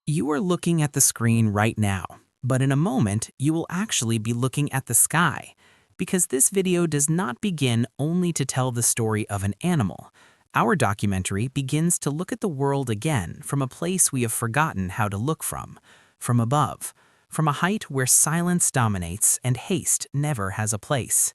You are looking at the screen right now, but in a moment, you will actually be looking at the sky, because this video does not begin only to tell the story of an animal. Our documentary begins to look at the world again from a place we have forgotten how to look from above, from a height where silence dominates and haste never has a place.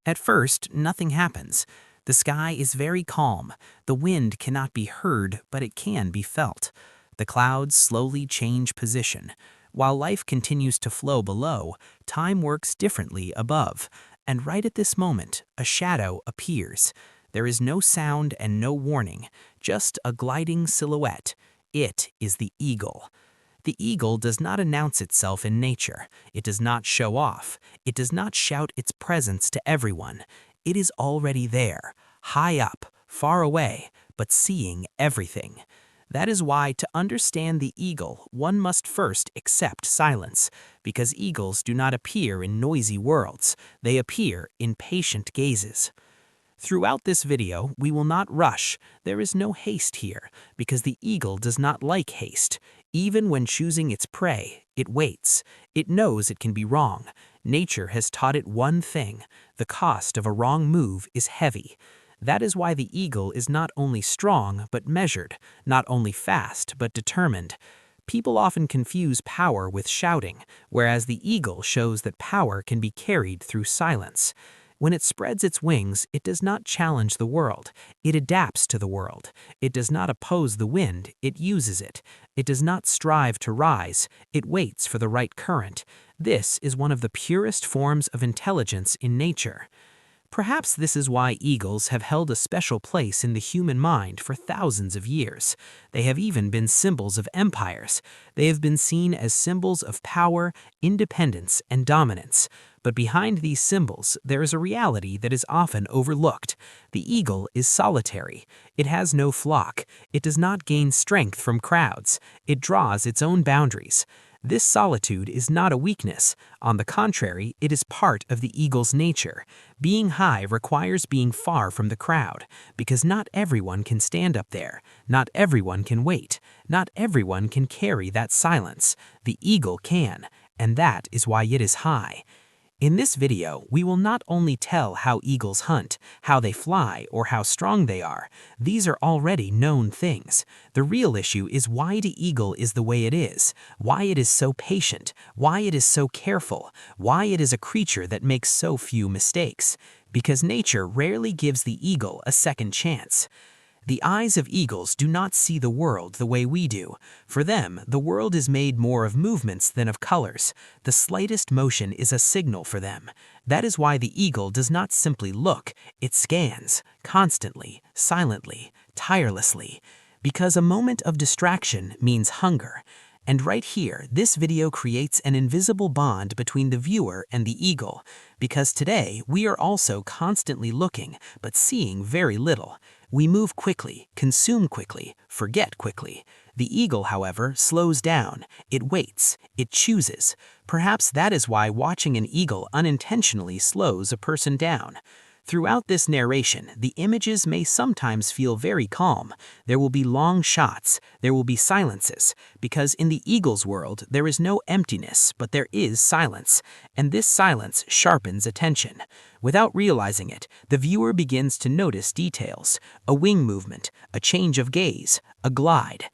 At first, nothing happens. The sky is very calm. The wind cannot be heard, but it can be felt. The clouds slowly change position. While life continues to flow below, time works differently above. And right at this moment, a shadow appears. There is no sound and no warning, just a gliding silhouette. It is the eagle. The eagle does not announce itself in nature. It does not show off. It does not shout its presence to everyone. It is already there, high up, far away, but seeing everything. That is why, to understand the eagle, one must first accept silence, because eagles do not appear in noisy worlds. They appear in patient gazes. Throughout this video, we will not rush. There is no haste here, because the eagle does not like haste. Even when choosing its prey, it waits. It knows it can be wrong. Nature has taught it one thing: the cost of a wrong move is heavy. That is why the eagle is not only strong, but measured, not only fast, but determined. People often confuse power with shouting, whereas the eagle shows that power can be carried through silence. When it spreads its wings, it does not challenge the world. It adapts to the world. It does not oppose the wind, it uses it. It does not strive to rise, it waits for the right current. This is one of the purest forms of intelligence in nature. Perhaps this is why eagles have held a special place in the human mind for thousands of years. They have even been symbols of empires. They have been seen as symbols of power, independence, and dominance. But behind these symbols, there is a reality that is often overlooked. The eagle is solitary. It has no flock. It does not gain strength from crowds. It draws its own boundaries. This solitude is not a weakness. On the contrary, it is part of the eagle's nature. Being high requires being far from the crowd, because not everyone can stand up there. Not everyone can wait. Not everyone can carry that silence. The eagle can, and that is why it is high. In this video, we will not only tell how eagles hunt, how they fly, or how strong they are. These are already known things. The real issue is why the eagle is the way it is, why it is so patient, why it is so careful, why it is a creature that makes so few mistakes. Because nature rarely gives the eagle a second chance. The eyes of eagles do not see the world the way we do. For them, the world is made more of movements than of colors. The slightest motion is a signal for them. That is why the eagle does not simply look, it scans, constantly, silently, tirelessly. Because a moment of distraction means hunger. And right here, this video creates an invisible bond between the viewer and the eagle. Because today, we are also constantly looking, but seeing very little. We move quickly, consume quickly, forget quickly. The eagle, however, slows down. It waits. It chooses. Perhaps that is why watching an eagle unintentionally slows a person down. Throughout this narration, the images may sometimes feel very calm. There will be long shots. There will be silences. Because in the eagle's world, there is no emptiness, but there is silence. And this silence sharpens attention. Without realizing it, the viewer begins to notice details: a wing movement, a change of gaze, a glide.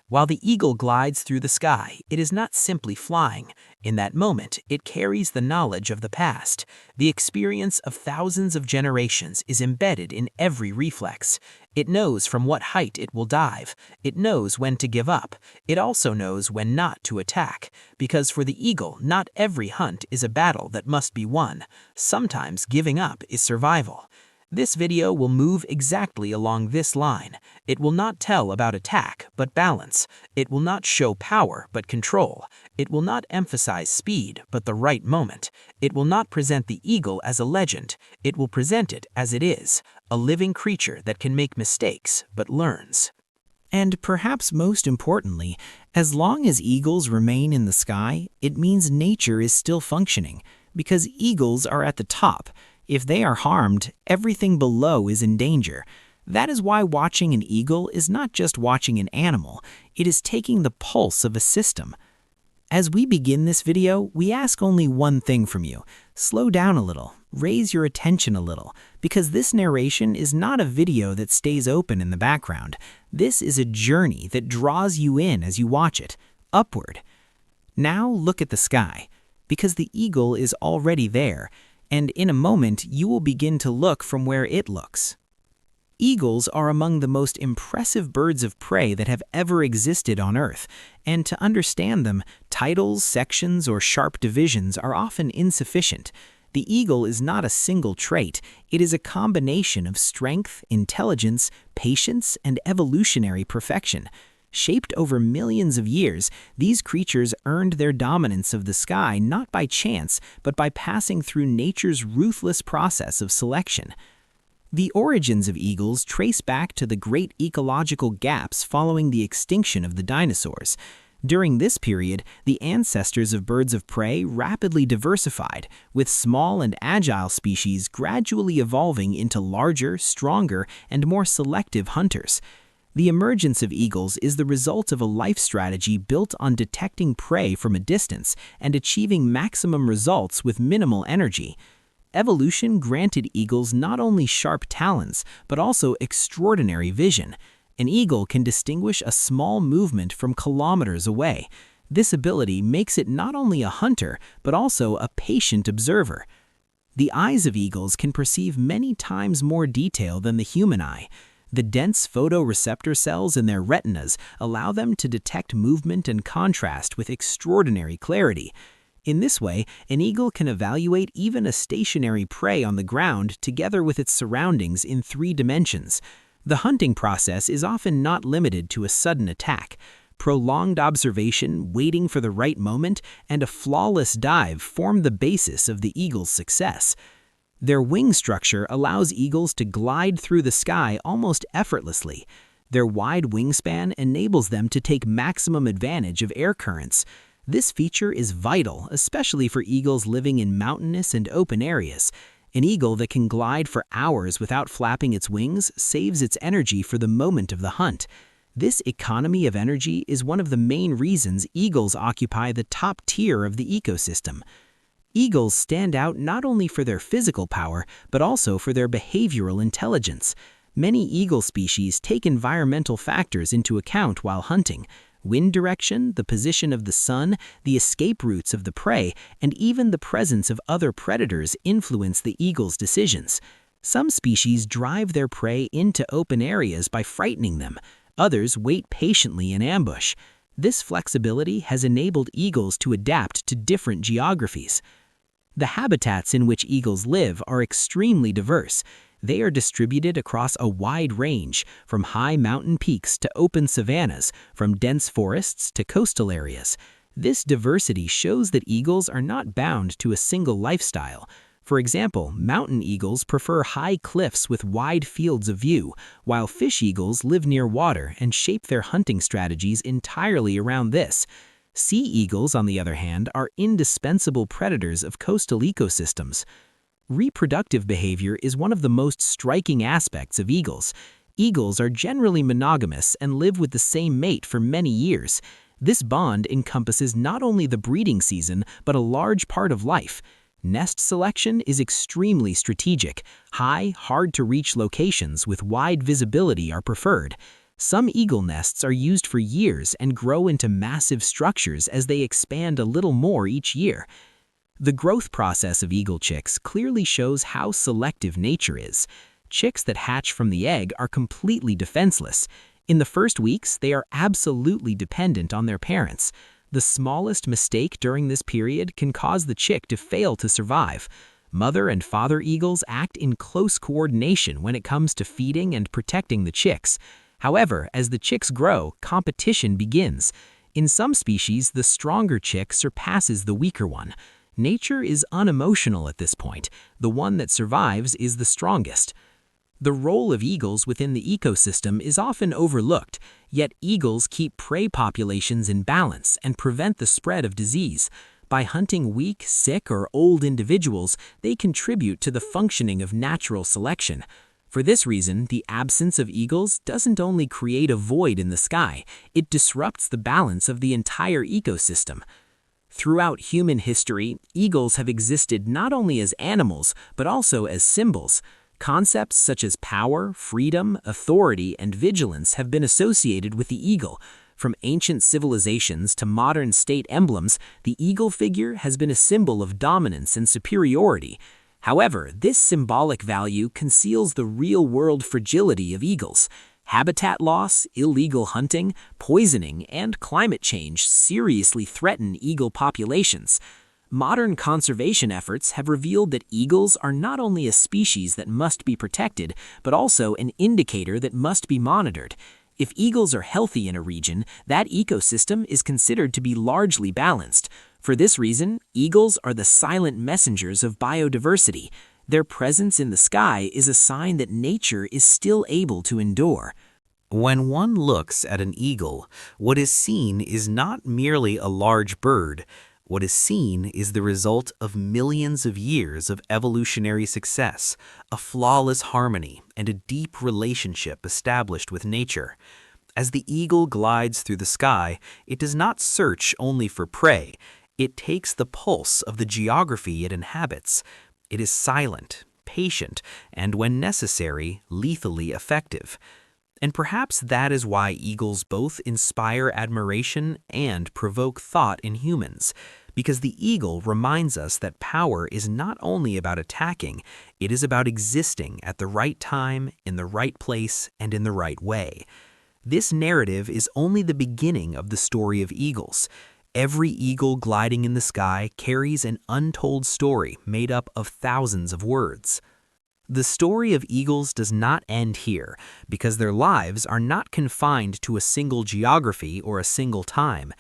While the eagle glides through the sky, it is not simply flying. In that moment, it carries the knowledge of the past. The experience of thousands of generations is embedded in every reflex. It knows from what height it will dive. It knows when to give up. It also knows when not to attack. Because for the eagle, not every hunt is a battle that must be won. Sometimes giving up is survival. This video will move exactly along this line. It will not tell about attack, but balance. It will not show power, but control. It will not emphasize speed, but the right moment. It will not present the eagle as a legend. It will present it as it is, a living creature that can make mistakes, but learns. And perhaps most importantly, as long as eagles remain in the sky, it means nature is still functioning, because eagles are at the top. If they are harmed, everything below is in danger. That is why watching an eagle is not just watching an animal, it is taking the pulse of a system. As we begin this video, we ask only one thing from you. Slow down a little, raise your attention a little, because this narration is not a video that stays open in the background. This is a journey that draws you in as you watch it, upward. Now look at the sky, because the eagle is already there, and in a moment you will begin to look from where it looks. Eagles are among the most impressive birds of prey that have ever existed on Earth, and to understand them, titles, sections, or sharp divisions are often insufficient. The eagle is not a single trait, it is a combination of strength, intelligence, patience, and evolutionary perfection. Shaped over millions of years, these creatures earned their dominance of the sky not by chance, but by passing through nature's ruthless process of selection. The origins of eagles trace back to the great ecological gaps following the extinction of the dinosaurs. During this period, the ancestors of birds of prey rapidly diversified, with small and agile species gradually evolving into larger, stronger, and more selective hunters. The emergence of eagles is the result of a life strategy built on detecting prey from a distance and achieving maximum results with minimal energy. Evolution granted eagles not only sharp talons, but also extraordinary vision. An eagle can distinguish a small movement from kilometers away. This ability makes it not only a hunter, but also a patient observer. The eyes of eagles can perceive many times more detail than the human eye. The dense photoreceptor cells in their retinas allow them to detect movement and contrast with extraordinary clarity. In this way, an eagle can evaluate even a stationary prey on the ground together with its surroundings in 3 dimensions. The hunting process is often not limited to a sudden attack. Prolonged observation, waiting for the right moment, and a flawless dive form the basis of the eagle's success. Their wing structure allows eagles to glide through the sky almost effortlessly. Their wide wingspan enables them to take maximum advantage of air currents. This feature is vital, especially for eagles living in mountainous and open areas. An eagle that can glide for hours without flapping its wings saves its energy for the moment of the hunt. This economy of energy is one of the main reasons eagles occupy the top tier of the ecosystem. Eagles stand out not only for their physical power, but also for their behavioral intelligence. Many eagle species take environmental factors into account while hunting. Wind direction, the position of the sun, the escape routes of the prey, and even the presence of other predators influence the eagle's decisions. Some species drive their prey into open areas by frightening them. Others wait patiently in ambush. This flexibility has enabled eagles to adapt to different geographies. The habitats in which eagles live are extremely diverse. They are distributed across a wide range, from high mountain peaks to open savannas, from dense forests to coastal areas. This diversity shows that eagles are not bound to a single lifestyle. For example, mountain eagles prefer high cliffs with wide fields of view, while fish eagles live near water and shape their hunting strategies entirely around this. Sea eagles, on the other hand, are indispensable predators of coastal ecosystems. Reproductive behavior is one of the most striking aspects of eagles. Eagles are generally monogamous and live with the same mate for many years. This bond encompasses not only the breeding season, but a large part of life. Nest selection is extremely strategic. High, hard-to-reach locations with wide visibility are preferred. Some eagle nests are used for years and grow into massive structures as they expand a little more each year. The growth process of eagle chicks clearly shows how selective nature is. Chicks that hatch from the egg are completely defenseless. In the first weeks, they are absolutely dependent on their parents. The smallest mistake during this period can cause the chick to fail to survive. Mother and father eagles act in close coordination when it comes to feeding and protecting the chicks. However, as the chicks grow, competition begins. In some species, the stronger chick surpasses the weaker one. Nature is unemotional at this point. The one that survives is the strongest. The role of eagles within the ecosystem is often overlooked, yet eagles keep prey populations in balance and prevent the spread of disease. By hunting weak, sick, or old individuals, they contribute to the functioning of natural selection. For this reason, the absence of eagles doesn't only create a void in the sky, it disrupts the balance of the entire ecosystem. Throughout human history, eagles have existed not only as animals, but also as symbols. Concepts such as power, freedom, authority, and vigilance have been associated with the eagle. From ancient civilizations to modern state emblems, the eagle figure has been a symbol of dominance and superiority. However, this symbolic value conceals the real-world fragility of eagles. Habitat loss, illegal hunting, poisoning, and climate change seriously threaten eagle populations. Modern conservation efforts have revealed that eagles are not only a species that must be protected, but also an indicator that must be monitored. If eagles are healthy in a region, that ecosystem is considered to be largely balanced. For this reason, eagles are the silent messengers of biodiversity. Their presence in the sky is a sign that nature is still able to endure. When one looks at an eagle, what is seen is not merely a large bird. What is seen is the result of millions of years of evolutionary success, a flawless harmony, and a deep relationship established with nature. As the eagle glides through the sky, it does not search only for prey. It takes the pulse of the geography it inhabits. It is silent, patient, and when necessary, lethally effective. And perhaps that is why eagles both inspire admiration and provoke thought in humans, because the eagle reminds us that power is not only about attacking, it is about existing at the right time, in the right place, and in the right way. This narrative is only the beginning of the story of eagles. Every eagle gliding in the sky carries an untold story made up of thousands of words. The story of eagles does not end here, because their lives are not confined to a single geography or a single time.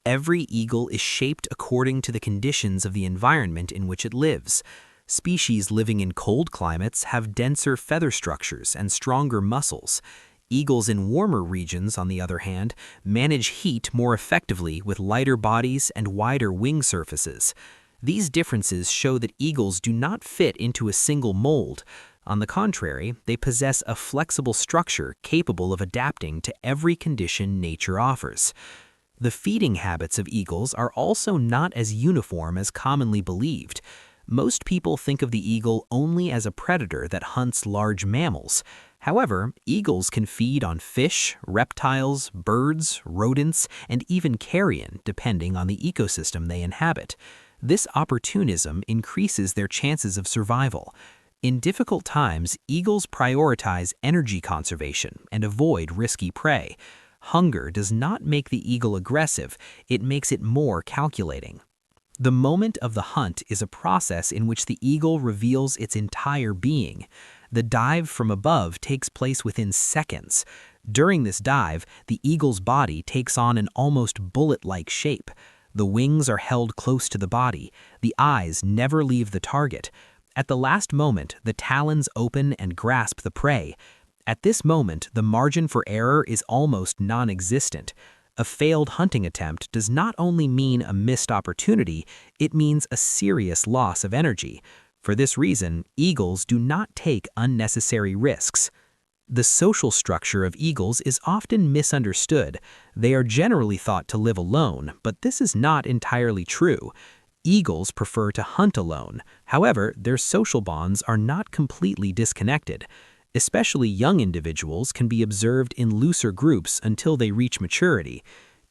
Every eagle is shaped according to the conditions of the environment in which it lives. Species living in cold climates have denser feather structures and stronger muscles. Eagles in warmer regions, on the other hand, manage heat more effectively with lighter bodies and wider wing surfaces. These differences show that eagles do not fit into a single mold. On the contrary, they possess a flexible structure capable of adapting to every condition nature offers. The feeding habits of eagles are also not as uniform as commonly believed. Most people think of the eagle only as a predator that hunts large mammals. However, eagles can feed on fish, reptiles, birds, rodents, and even carrion, depending on the ecosystem they inhabit. This opportunism increases their chances of survival. In difficult times, eagles prioritize energy conservation and avoid risky prey. Hunger does not make the eagle aggressive, it makes it more calculating. The moment of the hunt is a process in which the eagle reveals its entire being. The dive from above takes place within seconds. During this dive, the eagle's body takes on an almost bullet-like shape. The wings are held close to the body. The eyes never leave the target. At the last moment, the talons open and grasp the prey. At this moment, the margin for error is almost non-existent. A failed hunting attempt does not only mean a missed opportunity, it means a serious loss of energy. For this reason, eagles do not take unnecessary risks. The social structure of eagles is often misunderstood. They are generally thought to live alone, but this is not entirely true. Eagles prefer to hunt alone. However, their social bonds are not completely disconnected. Especially young individuals can be observed in looser groups until they reach maturity.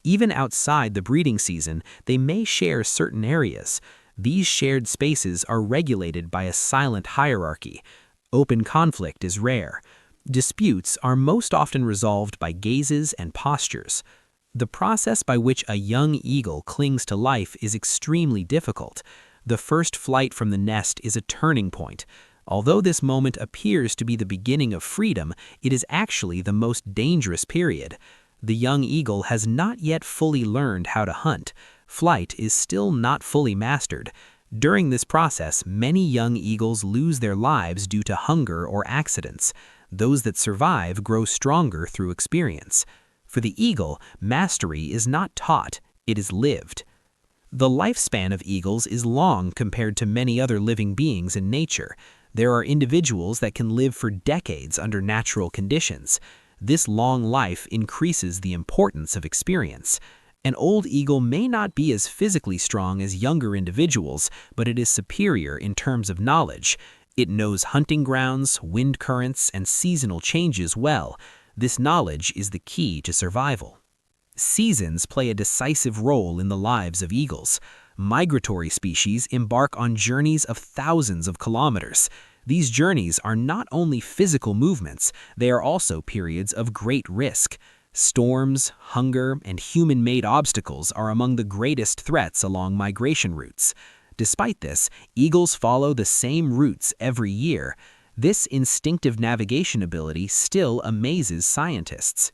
Even outside the breeding season, they may share certain areas. These shared spaces are regulated by a silent hierarchy. Open conflict is rare. Disputes are most often resolved by gazes and postures. The process by which a young eagle clings to life is extremely difficult. The first flight from the nest is a turning point. Although this moment appears to be the beginning of freedom, it is actually the most dangerous period. The young eagle has not yet fully learned how to hunt. Flight is still not fully mastered. During this process, many young eagles lose their lives due to hunger or accidents. Those that survive grow stronger through experience. For the eagle, mastery is not taught, it is lived. The lifespan of eagles is long compared to many other living beings in nature. There are individuals that can live for decades under natural conditions. This long life increases the importance of experience. An old eagle may not be as physically strong as younger individuals, but it is superior in terms of knowledge. It knows hunting grounds, wind currents, and seasonal changes well. This knowledge is the key to survival. Seasons play a decisive role in the lives of eagles. Migratory species embark on journeys of thousands of kilometers. These journeys are not only physical movements, they are also periods of great risk. Storms, hunger, and human-made obstacles are among the greatest threats along migration routes. Despite this, eagles follow the same routes every year. This instinctive navigation ability still amazes scientists.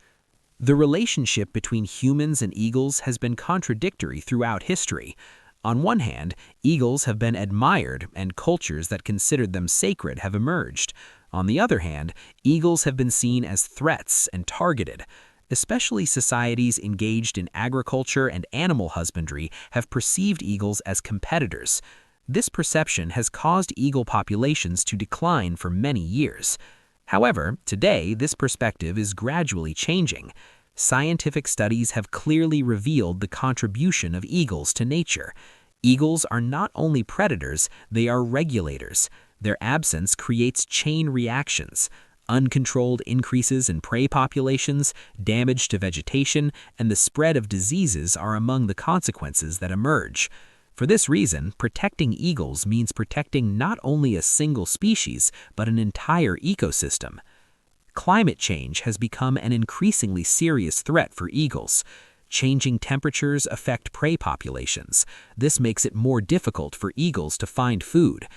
The relationship between humans and eagles has been contradictory throughout history. On one hand, eagles have been admired and cultures that considered them sacred have emerged. On the other hand, eagles have been seen as threats and targeted. Especially societies engaged in agriculture and animal husbandry have perceived eagles as competitors. This perception has caused eagle populations to decline for many years. However, today this perspective is gradually changing. Scientific studies have clearly revealed the contribution of eagles to nature. Eagles are not only predators, they are regulators. Their absence creates chain reactions. Uncontrolled increases in prey populations, damage to vegetation, and the spread of diseases are among the consequences that emerge. For this reason, protecting eagles means protecting not only a single species, but an entire ecosystem. Climate change has become an increasingly serious threat for eagles. Changing temperatures affect prey populations. This makes it more difficult for eagles to find food.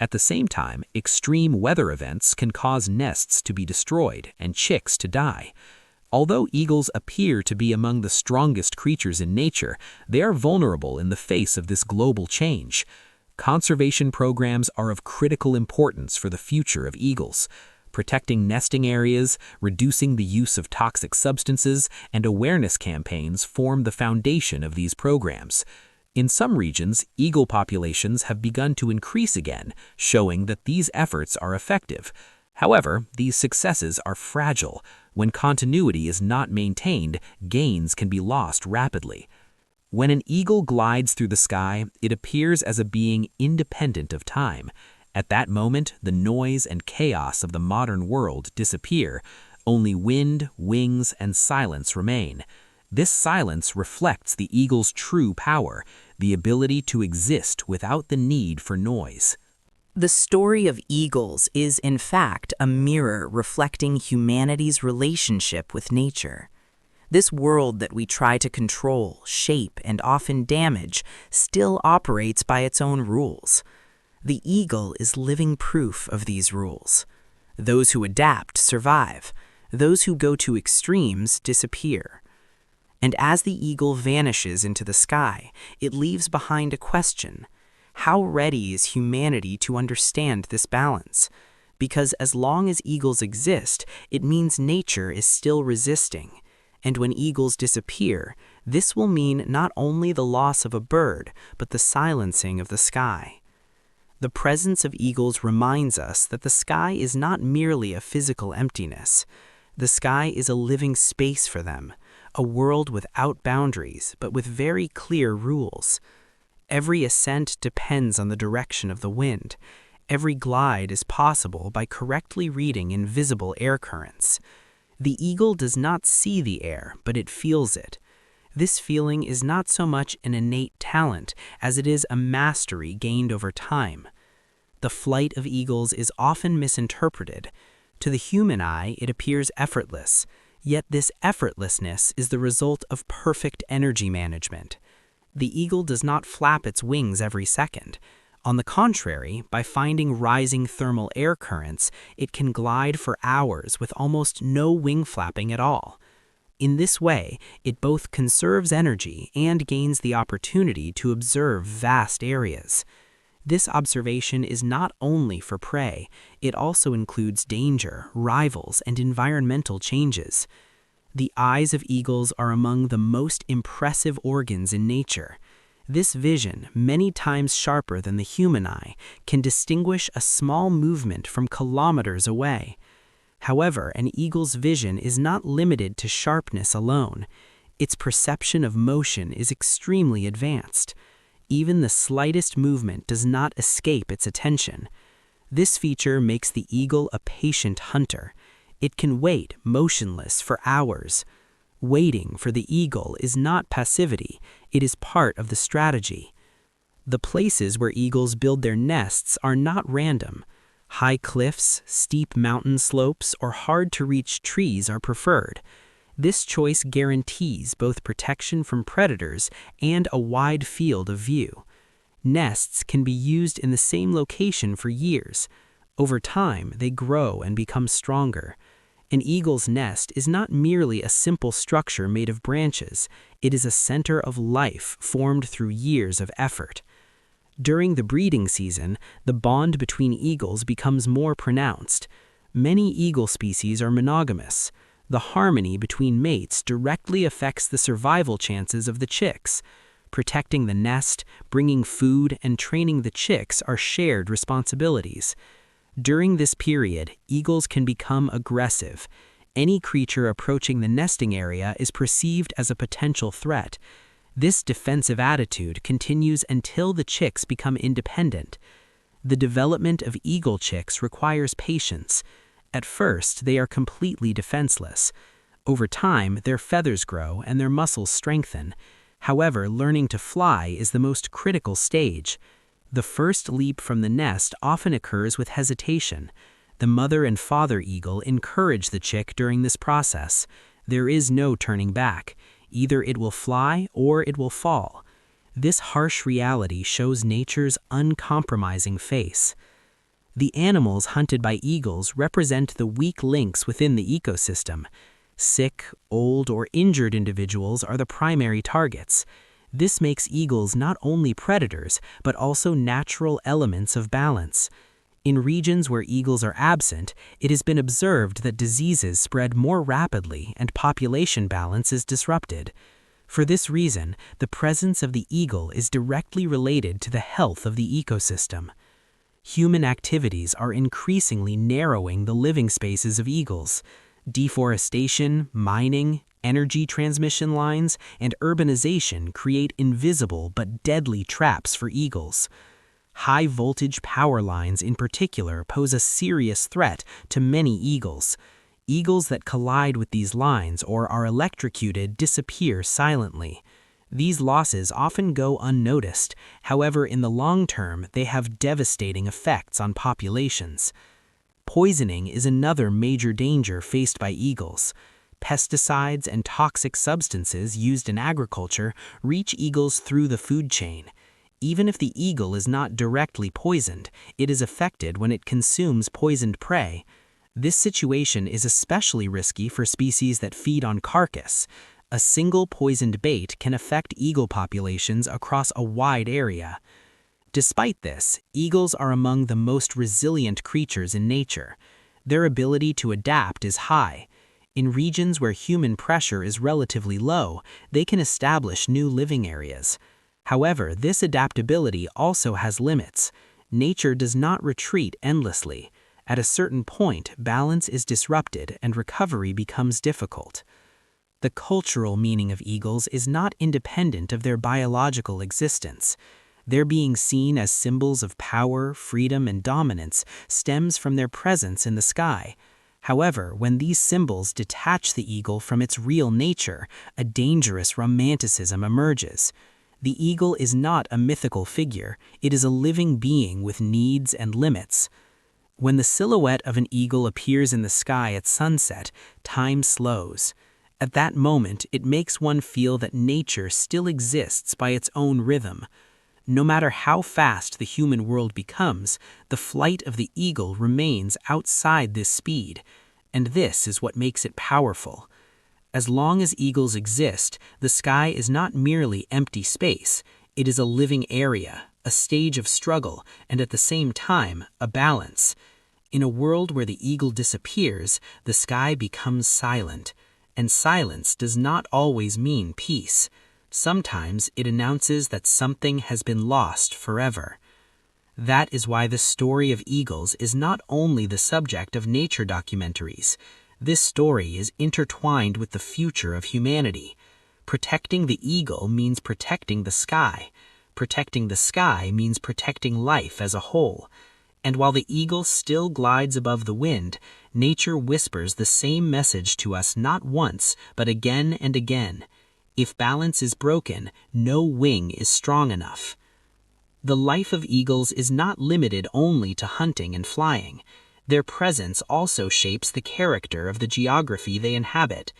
At the same time, extreme weather events can cause nests to be destroyed and chicks to die. Although eagles appear to be among the strongest creatures in nature, they are vulnerable in the face of this global change. Conservation programs are of critical importance for the future of eagles. Protecting nesting areas, reducing the use of toxic substances, and awareness campaigns form the foundation of these programs. In some regions, eagle populations have begun to increase again, showing that these efforts are effective. However, these successes are fragile. When continuity is not maintained, gains can be lost rapidly. When an eagle glides through the sky, it appears as a being independent of time. At that moment, the noise and chaos of the modern world disappear. Only wind, wings, and silence remain. This silence reflects the eagle's true power, the ability to exist without the need for noise. The story of eagles is, in fact, a mirror reflecting humanity's relationship with nature. This world that we try to control, shape, and often damage still operates by its own rules. The eagle is living proof of these rules. Those who adapt survive. Those who go to extremes disappear. And as the eagle vanishes into the sky, it leaves behind a question. How ready is humanity to understand this balance? Because as long as eagles exist, it means nature is still resisting. And when eagles disappear, this will mean not only the loss of a bird, but the silencing of the sky. The presence of eagles reminds us that the sky is not merely a physical emptiness. The sky is a living space for them, a world without boundaries, but with very clear rules. Every ascent depends on the direction of the wind. Every glide is possible by correctly reading invisible air currents. The eagle does not see the air, but it feels it. This feeling is not so much an innate talent as it is a mastery gained over time. The flight of eagles is often misinterpreted. To the human eye, it appears effortless. Yet this effortlessness is the result of perfect energy management. The eagle does not flap its wings every second. On the contrary, by finding rising thermal air currents, it can glide for hours with almost no wing flapping at all. In this way, it both conserves energy and gains the opportunity to observe vast areas. This observation is not only for prey, it also includes danger, rivals, and environmental changes. The eyes of eagles are among the most impressive organs in nature. This vision, many times sharper than the human eye, can distinguish a small movement from kilometers away. However, an eagle's vision is not limited to sharpness alone. Its perception of motion is extremely advanced. Even the slightest movement does not escape its attention. This feature makes the eagle a patient hunter. It can wait motionless for hours. Waiting for the eagle is not passivity, it is part of the strategy. The places where eagles build their nests are not random. High cliffs, steep mountain slopes, or hard-to-reach trees are preferred. This choice guarantees both protection from predators and a wide field of view. Nests can be used in the same location for years. Over time, they grow and become stronger. An eagle's nest is not merely a simple structure made of branches, it is a center of life formed through years of effort. During the breeding season, the bond between eagles becomes more pronounced. Many eagle species are monogamous. The harmony between mates directly affects the survival chances of the chicks. Protecting the nest, bringing food, and training the chicks are shared responsibilities. During this period, eagles can become aggressive. Any creature approaching the nesting area is perceived as a potential threat. This defensive attitude continues until the chicks become independent. The development of eagle chicks requires patience. At first, they are completely defenseless. Over time, their feathers grow and their muscles strengthen. However, learning to fly is the most critical stage. The first leap from the nest often occurs with hesitation. The mother and father eagle encourage the chick during this process. There is no turning back. Either it will fly or it will fall. This harsh reality shows nature's uncompromising face. The animals hunted by eagles represent the weak links within the ecosystem. Sick, old, or injured individuals are the primary targets. This makes eagles not only predators, but also natural elements of balance. In regions where eagles are absent, it has been observed that diseases spread more rapidly and population balance is disrupted. For this reason, the presence of the eagle is directly related to the health of the ecosystem. Human activities are increasingly narrowing the living spaces of eagles. Deforestation, mining, energy transmission lines, and urbanization create invisible but deadly traps for eagles. High-voltage power lines in particular pose a serious threat to many eagles. Eagles that collide with these lines or are electrocuted disappear silently. These losses often go unnoticed. However, in the long term, they have devastating effects on populations. Poisoning is another major danger faced by eagles. Pesticides and toxic substances used in agriculture reach eagles through the food chain. Even if the eagle is not directly poisoned, it is affected when it consumes poisoned prey. This situation is especially risky for species that feed on carcass. A single poisoned bait can affect eagle populations across a wide area. Despite this, eagles are among the most resilient creatures in nature. Their ability to adapt is high. In regions where human pressure is relatively low, they can establish new living areas. However, this adaptability also has limits. Nature does not retreat endlessly. At a certain point, balance is disrupted and recovery becomes difficult. The cultural meaning of eagles is not independent of their biological existence. Their being seen as symbols of power, freedom, and dominance stems from their presence in the sky. However, when these symbols detach the eagle from its real nature, a dangerous romanticism emerges. The eagle is not a mythical figure, it is a living being with needs and limits. When the silhouette of an eagle appears in the sky at sunset, time slows. At that moment, it makes one feel that nature still exists by its own rhythm. No matter how fast the human world becomes, the flight of the eagle remains outside this speed, and this is what makes it powerful. As long as eagles exist, the sky is not merely empty space, it is a living area, a stage of struggle, and at the same time, a balance. In a world where the eagle disappears, the sky becomes silent, and silence does not always mean peace. Sometimes it announces that something has been lost forever. That is why the story of eagles is not only the subject of nature documentaries. This story is intertwined with the future of humanity. Protecting the eagle means protecting the sky. Protecting the sky means protecting life as a whole. And while the eagle still glides above the wind, nature whispers the same message to us not once, but again and again. If balance is broken, no wing is strong enough. The life of eagles is not limited only to hunting and flying. Their presence also shapes the character of the geography they inhabit.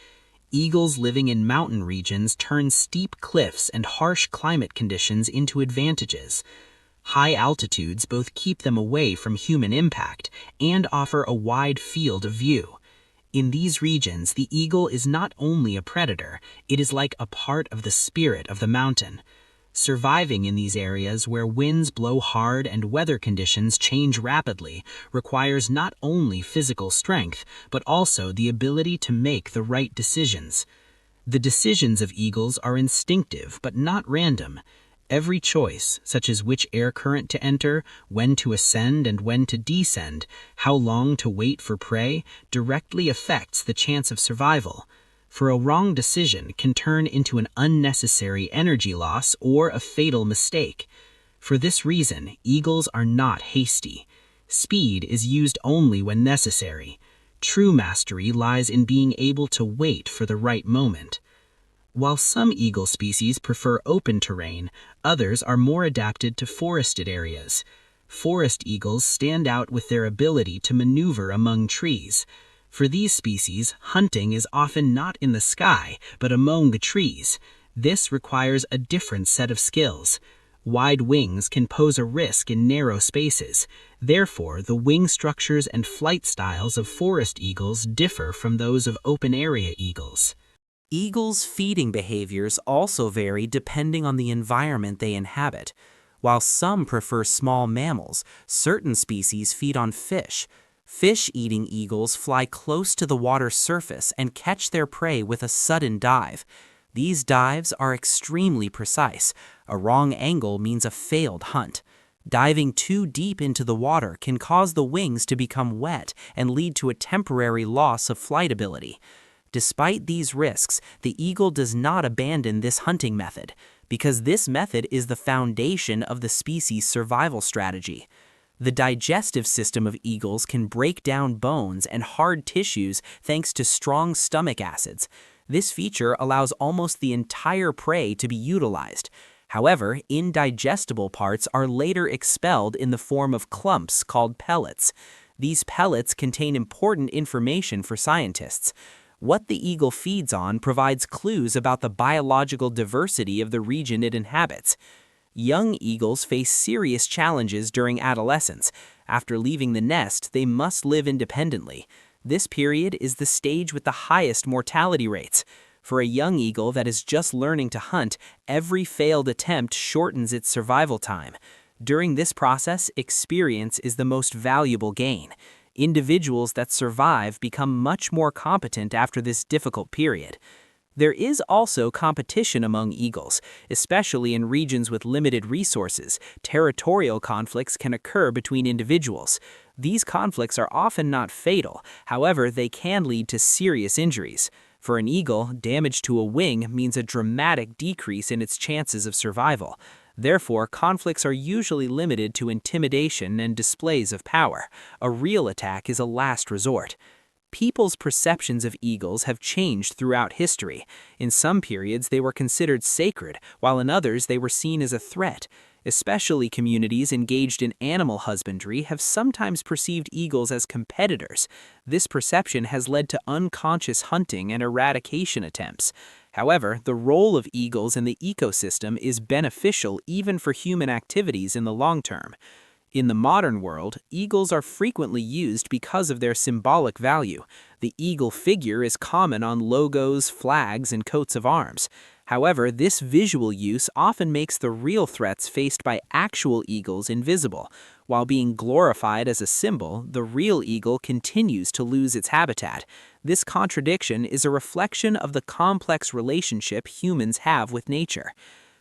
Eagles living in mountain regions turn steep cliffs and harsh climate conditions into advantages. High altitudes both keep them away from human impact and offer a wide field of view. In these regions, the eagle is not only a predator, it is like a part of the spirit of the mountain. Surviving in these areas where winds blow hard and weather conditions change rapidly requires not only physical strength, but also the ability to make the right decisions. The decisions of eagles are instinctive but not random. Every choice, such as which air current to enter, when to ascend and when to descend, how long to wait for prey, directly affects the chance of survival. For a wrong decision can turn into an unnecessary energy loss or a fatal mistake. For this reason, eagles are not hasty. Speed is used only when necessary. True mastery lies in being able to wait for the right moment. While some eagle species prefer open terrain, others are more adapted to forested areas. Forest eagles stand out with their ability to maneuver among trees. For these species, hunting is often not in the sky, but among the trees. This requires a different set of skills. Wide wings can pose a risk in narrow spaces. Therefore, the wing structures and flight styles of forest eagles differ from those of open-area eagles. Eagles' feeding behaviors also vary depending on the environment they inhabit. While some prefer small mammals, certain species feed on fish. Fish-eating eagles fly close to the water's surface and catch their prey with a sudden dive. These dives are extremely precise. A wrong angle means a failed hunt. Diving too deep into the water can cause the wings to become wet and lead to a temporary loss of flight ability. Despite these risks, the eagle does not abandon this hunting method, because this method is the foundation of the species' survival strategy. The digestive system of eagles can break down bones and hard tissues thanks to strong stomach acids. This feature allows almost the entire prey to be utilized. However, indigestible parts are later expelled in the form of clumps called pellets. These pellets contain important information for scientists. What the eagle feeds on provides clues about the biological diversity of the region it inhabits. Young eagles face serious challenges during adolescence. After leaving the nest, they must live independently. This period is the stage with the highest mortality rates. For a young eagle that is just learning to hunt, every failed attempt shortens its survival time. During this process, experience is the most valuable gain. Individuals that survive become much more competent after this difficult period. There is also competition among eagles, especially in regions with limited resources. Territorial conflicts can occur between individuals. These conflicts are often not fatal, however, they can lead to serious injuries. For an eagle, damage to a wing means a dramatic decrease in its chances of survival. Therefore, conflicts are usually limited to intimidation and displays of power. A real attack is a last resort. People's perceptions of eagles have changed throughout history. In some periods, they were considered sacred, while in others, they were seen as a threat. Especially communities engaged in animal husbandry have sometimes perceived eagles as competitors. This perception has led to unconscious hunting and eradication attempts. However, the role of eagles in the ecosystem is beneficial even for human activities in the long term. In the modern world, eagles are frequently used because of their symbolic value. The eagle figure is common on logos, flags, and coats of arms. However, this visual use often makes the real threats faced by actual eagles invisible. While being glorified as a symbol, the real eagle continues to lose its habitat. This contradiction is a reflection of the complex relationship humans have with nature.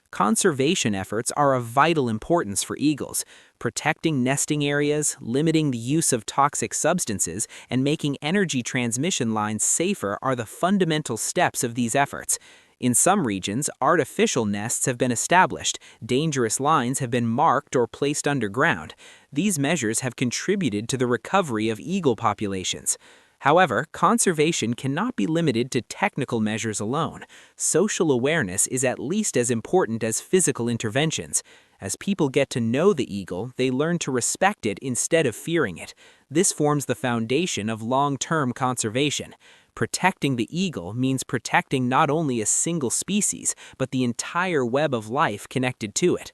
Conservation efforts are of vital importance for eagles. Protecting nesting areas, limiting the use of toxic substances, and making energy transmission lines safer are the fundamental steps of these efforts. In some regions, artificial nests have been established, dangerous lines have been marked or placed underground. These measures have contributed to the recovery of eagle populations. However, conservation cannot be limited to technical measures alone. Social awareness is at least as important as physical interventions. As people get to know the eagle, they learn to respect it instead of fearing it. This forms the foundation of long-term conservation. Protecting the eagle means protecting not only a single species, but the entire web of life connected to it.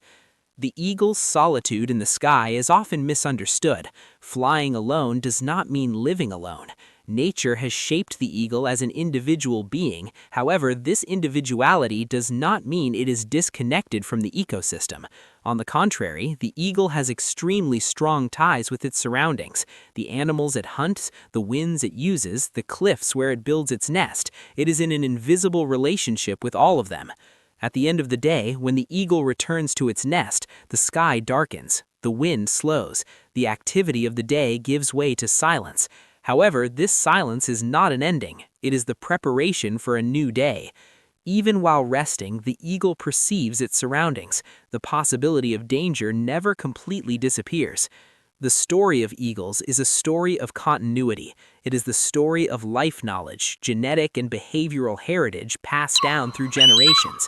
The eagle's solitude in the sky is often misunderstood. Flying alone does not mean living alone. Nature has shaped the eagle as an individual being. However, this individuality does not mean it is disconnected from the ecosystem. On the contrary, the eagle has extremely strong ties with its surroundings. The animals it hunts, the winds it uses, the cliffs where it builds its nest. It is in an invisible relationship with all of them. At the end of the day, when the eagle returns to its nest, the sky darkens, the wind slows, the activity of the day gives way to silence. However, this silence is not an ending, it is the preparation for a new day. Even while resting, the eagle perceives its surroundings. The possibility of danger never completely disappears. The story of eagles is a story of continuity. It is the story of life knowledge, genetic and behavioral heritage passed down through generations.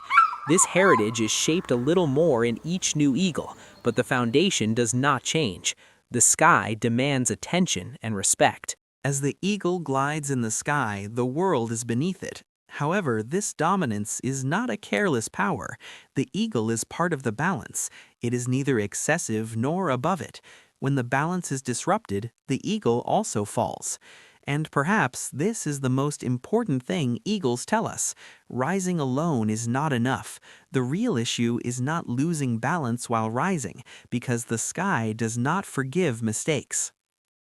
This heritage is shaped a little more in each new eagle, but the foundation does not change. The sky demands attention and respect. As the eagle glides in the sky, the world is beneath it. However, this dominance is not a careless power. The eagle is part of the balance. It is neither excessive nor above it. When the balance is disrupted, the eagle also falls. And perhaps this is the most important thing eagles tell us. Rising alone is not enough. The real issue is not losing balance while rising, because the sky does not forgive mistakes.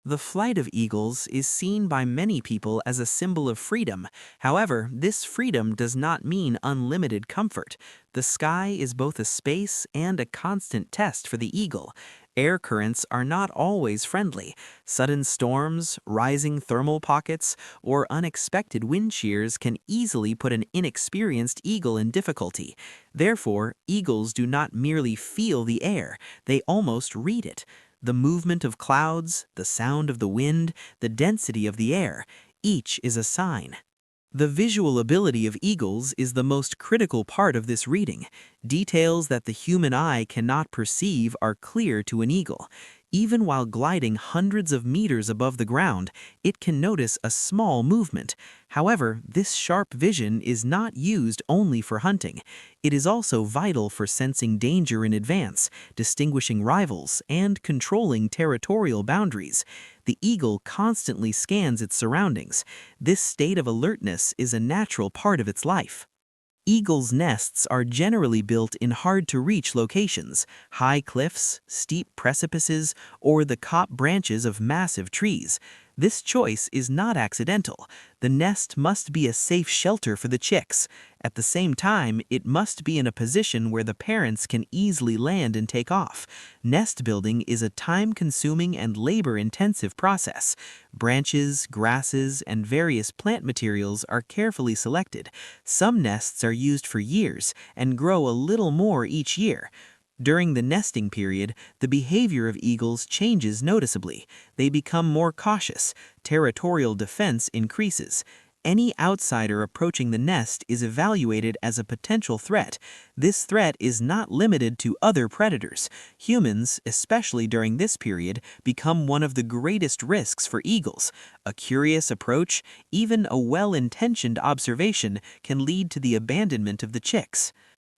The flight of eagles is seen by many people as a symbol of freedom. However, this freedom does not mean unlimited comfort. The sky is both a space and a constant test for the eagle. Air currents are not always friendly. Sudden storms, rising thermal pockets, or unexpected wind shears can easily put an inexperienced eagle in difficulty. Therefore, eagles do not merely feel the air, they almost read it. The movement of clouds, the sound of the wind, the density of the air, each is a sign. The visual ability of eagles is the most critical part of this reading. Details that the human eye cannot perceive are clear to an eagle. Even while gliding hundreds of meters above the ground, it can notice a small movement. However, this sharp vision is not used only for hunting. It is also vital for sensing danger in advance, distinguishing rivals, and controlling territorial boundaries. The eagle constantly scans its surroundings. This state of alertness is a natural part of its life. Eagles' nests are generally built in hard-to-reach locations, high cliffs, steep precipices, or the top branches of massive trees. This choice is not accidental. The nest must be a safe shelter for the chicks. At the same time, it must be in a position where the parents can easily land and take off. Nest building is a time-consuming and labor-intensive process. Branches, grasses, and various plant materials are carefully selected. Some nests are used for years and grow a little more each year. During the nesting period, the behavior of eagles changes noticeably. They become more cautious. Territorial defense increases. Any outsider approaching the nest is evaluated as a potential threat. This threat is not limited to other predators. Humans, especially during this period, become one of the greatest risks for eagles. A curious approach, even a well-intentioned observation, can lead to the abandonment of the chicks.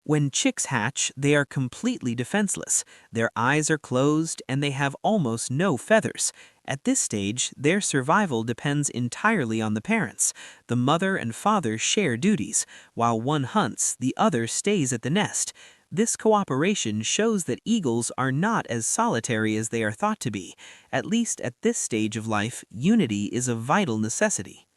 When chicks hatch, they are completely defenseless. Their eyes are closed and they have almost no feathers. At this stage, their survival depends entirely on the parents. The mother and father share duties. While one hunts, the other stays at the nest. This cooperation shows that eagles are not as solitary as they are thought to be. At least at this stage of life, unity is a vital necessity.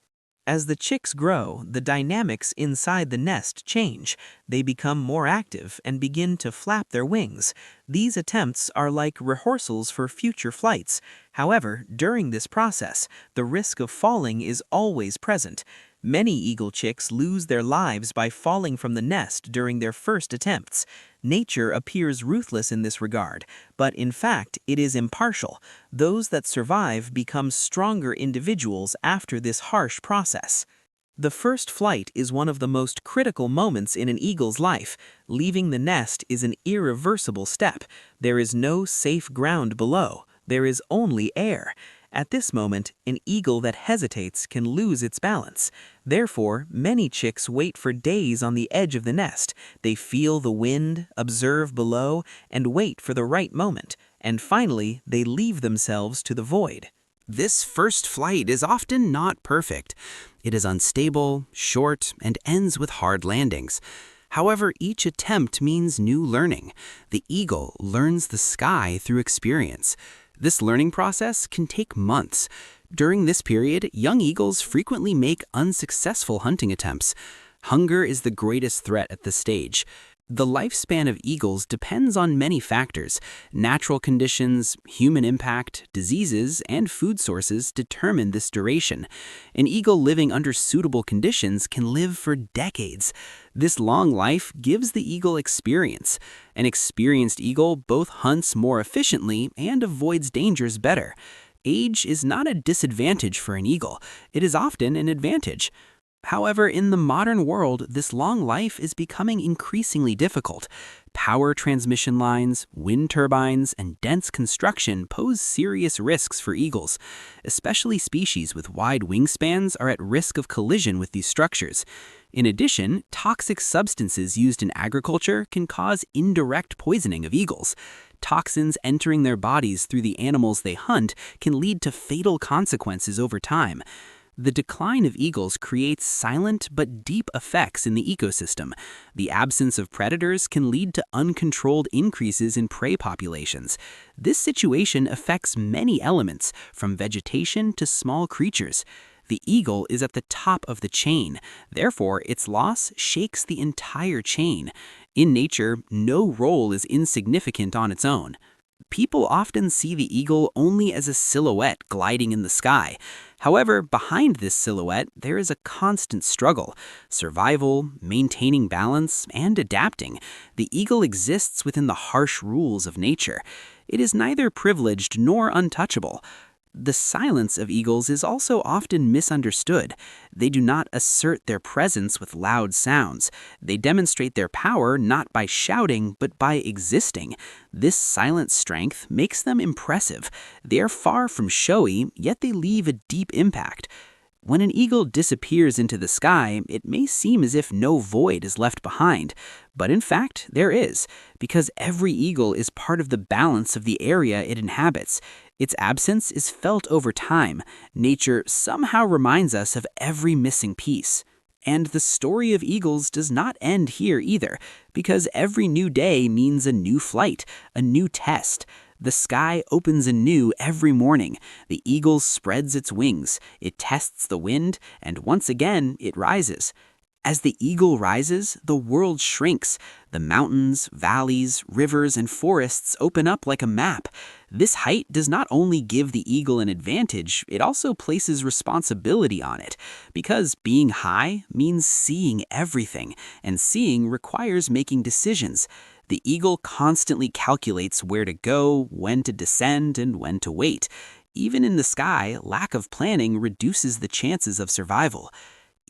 As the chicks grow, the dynamics inside the nest change. They become more active and begin to flap their wings. These attempts are like rehearsals for future flights. However, during this process, the risk of falling is always present. Many eagle chicks lose their lives by falling from the nest during their first attempts. Nature appears ruthless in this regard, but in fact, it is impartial. Those that survive become stronger individuals after this harsh process. The first flight is one of the most critical moments in an eagle's life. Leaving the nest is an irreversible step. There is no safe ground below. There is only air. At this moment, an eagle that hesitates can lose its balance. Therefore, many chicks wait for days on the edge of the nest. They feel the wind, observe below, and wait for the right moment. And finally, they leave themselves to the void. This first flight is often not perfect. It is unstable, short, and ends with hard landings. However, each attempt means new learning. The eagle learns the sky through experience. This learning process can take months. During this period, young eagles frequently make unsuccessful hunting attempts. Hunger is the greatest threat at this stage. The lifespan of eagles depends on many factors. Natural conditions, human impact, diseases, and food sources determine this duration. An eagle living under suitable conditions can live for decades. This long life gives the eagle experience. An experienced eagle both hunts more efficiently and avoids dangers better. Age is not a disadvantage for an eagle. It is often an advantage. However, in the modern world, this long life is becoming increasingly difficult. Power transmission lines, wind turbines, and dense construction pose serious risks for eagles. Especially species with wide wingspans are at risk of collision with these structures. In addition, toxic substances used in agriculture can cause indirect poisoning of eagles. Toxins entering their bodies through the animals they hunt can lead to fatal consequences over time. The decline of eagles creates silent but deep effects in the ecosystem. The absence of predators can lead to uncontrolled increases in prey populations. This situation affects many elements, from vegetation to small creatures. The eagle is at the top of the chain. Therefore, its loss shakes the entire chain. In nature, no role is insignificant on its own. People often see the eagle only as a silhouette gliding in the sky. However, behind this silhouette, there is a constant struggle: survival, maintaining balance, and adapting. The eagle exists within the harsh rules of nature. It is neither privileged nor untouchable. The silence of eagles is also often misunderstood. They do not assert their presence with loud sounds. They demonstrate their power not by shouting, but by existing. This silent strength makes them impressive. They are far from showy, yet they leave a deep impact. When an eagle disappears into the sky, it may seem as if no void is left behind. But in fact, there is, because every eagle is part of the balance of the area it inhabits. Its absence is felt over time. Nature somehow reminds us of every missing piece. And the story of eagles does not end here either, because every new day means a new flight, a new test. The sky opens anew every morning. The eagle spreads its wings, it tests the wind, and once again it rises. As the eagle rises, the world shrinks. The mountains, valleys, rivers, and forests open up like a map. This height does not only give the eagle an advantage, it also places responsibility on it, because being high means seeing everything, and seeing requires making decisions. The eagle constantly calculates where to go, when to descend, and when to wait. Even in the sky, lack of planning reduces the chances of survival.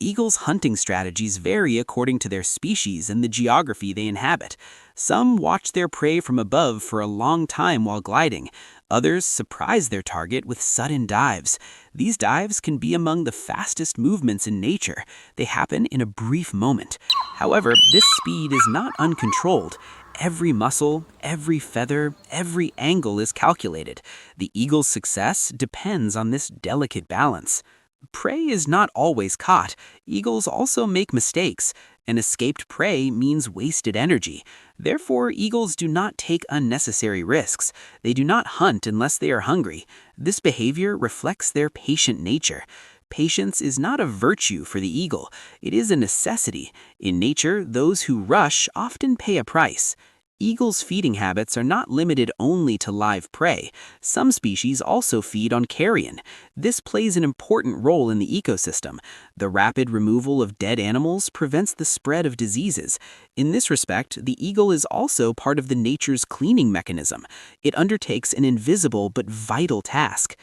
Eagles' hunting strategies vary according to their species and the geography they inhabit. Some watch their prey from above for a long time while gliding. Others surprise their target with sudden dives. These dives can be among the fastest movements in nature. They happen in a brief moment. However, this speed is not uncontrolled. Every muscle, every feather, every angle is calculated. The eagle's success depends on this delicate balance. Prey is not always caught. Eagles also make mistakes. An escaped prey means wasted energy. Therefore, eagles do not take unnecessary risks. They do not hunt unless they are hungry. This behavior reflects their patient nature. Patience is not a virtue for the eagle, it is a necessity. In nature, those who rush often pay a price. Eagles' feeding habits are not limited only to live prey. Some species also feed on carrion. This plays an important role in the ecosystem. The rapid removal of dead animals prevents the spread of diseases. In this respect, the eagle is also part of the nature's cleaning mechanism. It undertakes an invisible but vital task.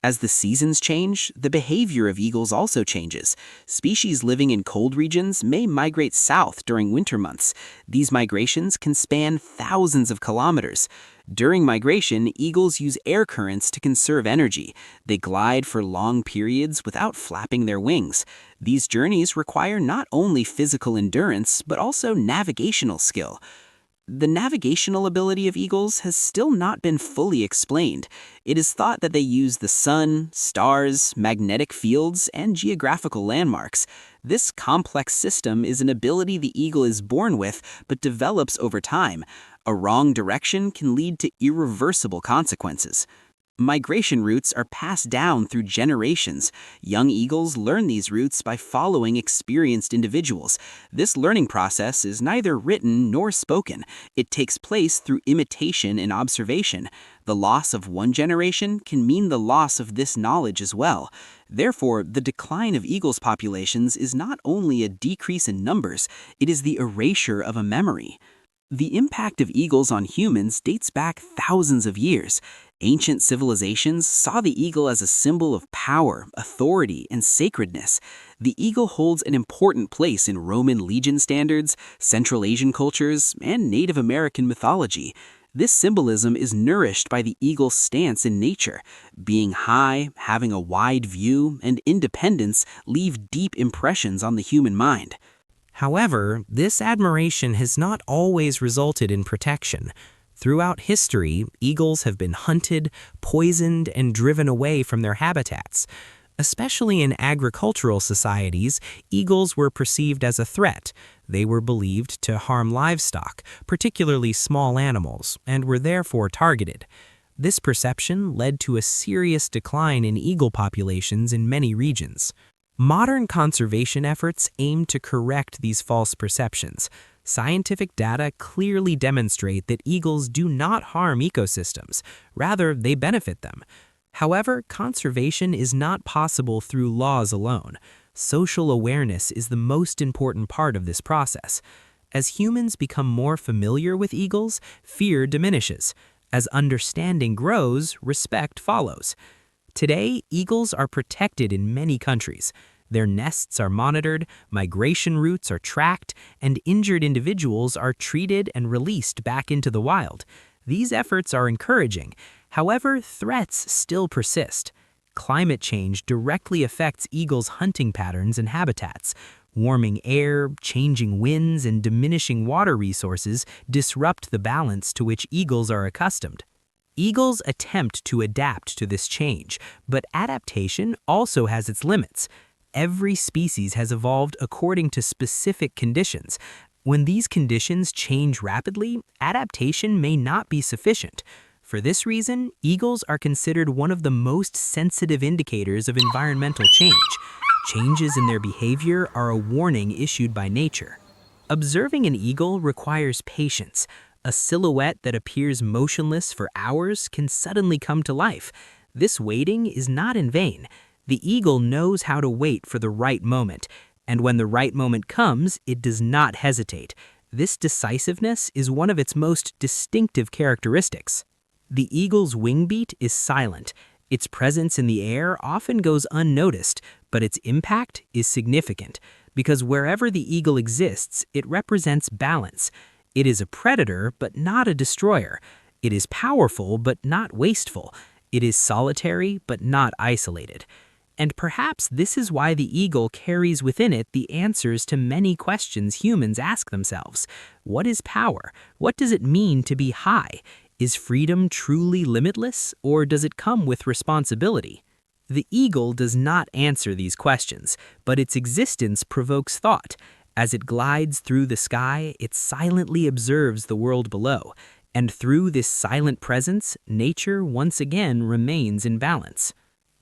As the seasons change, the behavior of eagles also changes. Species living in cold regions may migrate south during winter months. These migrations can span thousands of kilometers. During migration, eagles use air currents to conserve energy. They glide for long periods without flapping their wings. These journeys require not only physical endurance, but also navigational skill. The navigational ability of eagles has still not been fully explained. It is thought that they use the sun, stars, magnetic fields, and geographical landmarks. This complex system is an ability the eagle is born with but develops over time. A wrong direction can lead to irreversible consequences. Migration routes are passed down through generations. Young eagles learn these routes by following experienced individuals. This learning process is neither written nor spoken. It takes place through imitation and observation. The loss of one generation can mean the loss of this knowledge as well. Therefore, the decline of eagles' populations is not only a decrease in numbers, it is the erasure of a memory. The impact of eagles on humans dates back thousands of years. Ancient civilizations saw the eagle as a symbol of power, authority, and sacredness. The eagle holds an important place in Roman legion standards, Central Asian cultures, and Native American mythology. This symbolism is nourished by the eagle's stance in nature. Being high, having a wide view, and independence leave deep impressions on the human mind. However, this admiration has not always resulted in protection. Throughout history, eagles have been hunted, poisoned, and driven away from their habitats. Especially in agricultural societies, eagles were perceived as a threat. They were believed to harm livestock, particularly small animals, and were therefore targeted. This perception led to a serious decline in eagle populations in many regions. Modern conservation efforts aim to correct these false perceptions. Scientific data clearly demonstrate that eagles do not harm ecosystems, rather they benefit them. However, conservation is not possible through laws alone. Social awareness is the most important part of this process. As humans become more familiar with eagles, fear diminishes. As understanding grows, respect follows. Today, eagles are protected in many countries. Their nests are monitored, migration routes are tracked, and injured individuals are treated and released back into the wild. These efforts are encouraging. However, threats still persist. Climate change directly affects eagles' hunting patterns and habitats. Warming air, changing winds, and diminishing water resources disrupt the balance to which eagles are accustomed. Eagles attempt to adapt to this change, but adaptation also has its limits. Every species has evolved according to specific conditions. When these conditions change rapidly, adaptation may not be sufficient. For this reason, eagles are considered one of the most sensitive indicators of environmental change. Changes in their behavior are a warning issued by nature. Observing an eagle requires patience. A silhouette that appears motionless for hours can suddenly come to life. This waiting is not in vain. The eagle knows how to wait for the right moment, and when the right moment comes, it does not hesitate. This decisiveness is one of its most distinctive characteristics. The eagle's wing beat is silent. Its presence in the air often goes unnoticed, but its impact is significant, because wherever the eagle exists, it represents balance. It is a predator, but not a destroyer. It is powerful, but not wasteful. It is solitary, but not isolated. And perhaps this is why the eagle carries within it the answers to many questions humans ask themselves. What is power? What does it mean to be high? Is freedom truly limitless, or does it come with responsibility? The eagle does not answer these questions, but its existence provokes thought. As it glides through the sky, it silently observes the world below, and through this silent presence, nature once again remains in balance.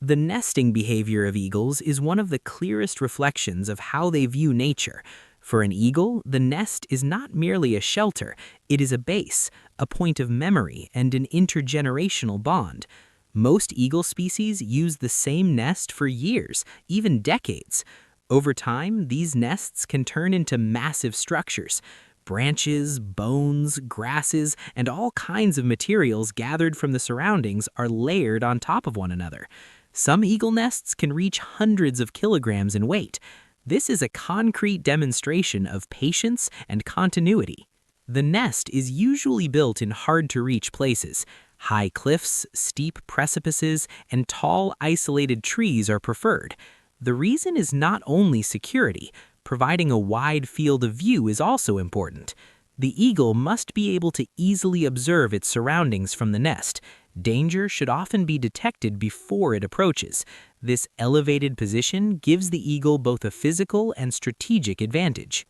The nesting behavior of eagles is one of the clearest reflections of how they view nature. For an eagle, the nest is not merely a shelter, it is a base, a point of memory, and an intergenerational bond. Most eagle species use the same nest for years, even decades. Over time, these nests can turn into massive structures. Branches, bones, grasses, and all kinds of materials gathered from the surroundings are layered on top of one another. Some eagle nests can reach hundreds of kilograms in weight. This is a concrete demonstration of patience and continuity. The nest is usually built in hard-to-reach places. High cliffs, steep precipices, and tall, isolated trees are preferred. The reason is not only security. Providing a wide field of view is also important. The eagle must be able to easily observe its surroundings from the nest. Danger should often be detected before it approaches. This elevated position gives the eagle both a physical and strategic advantage.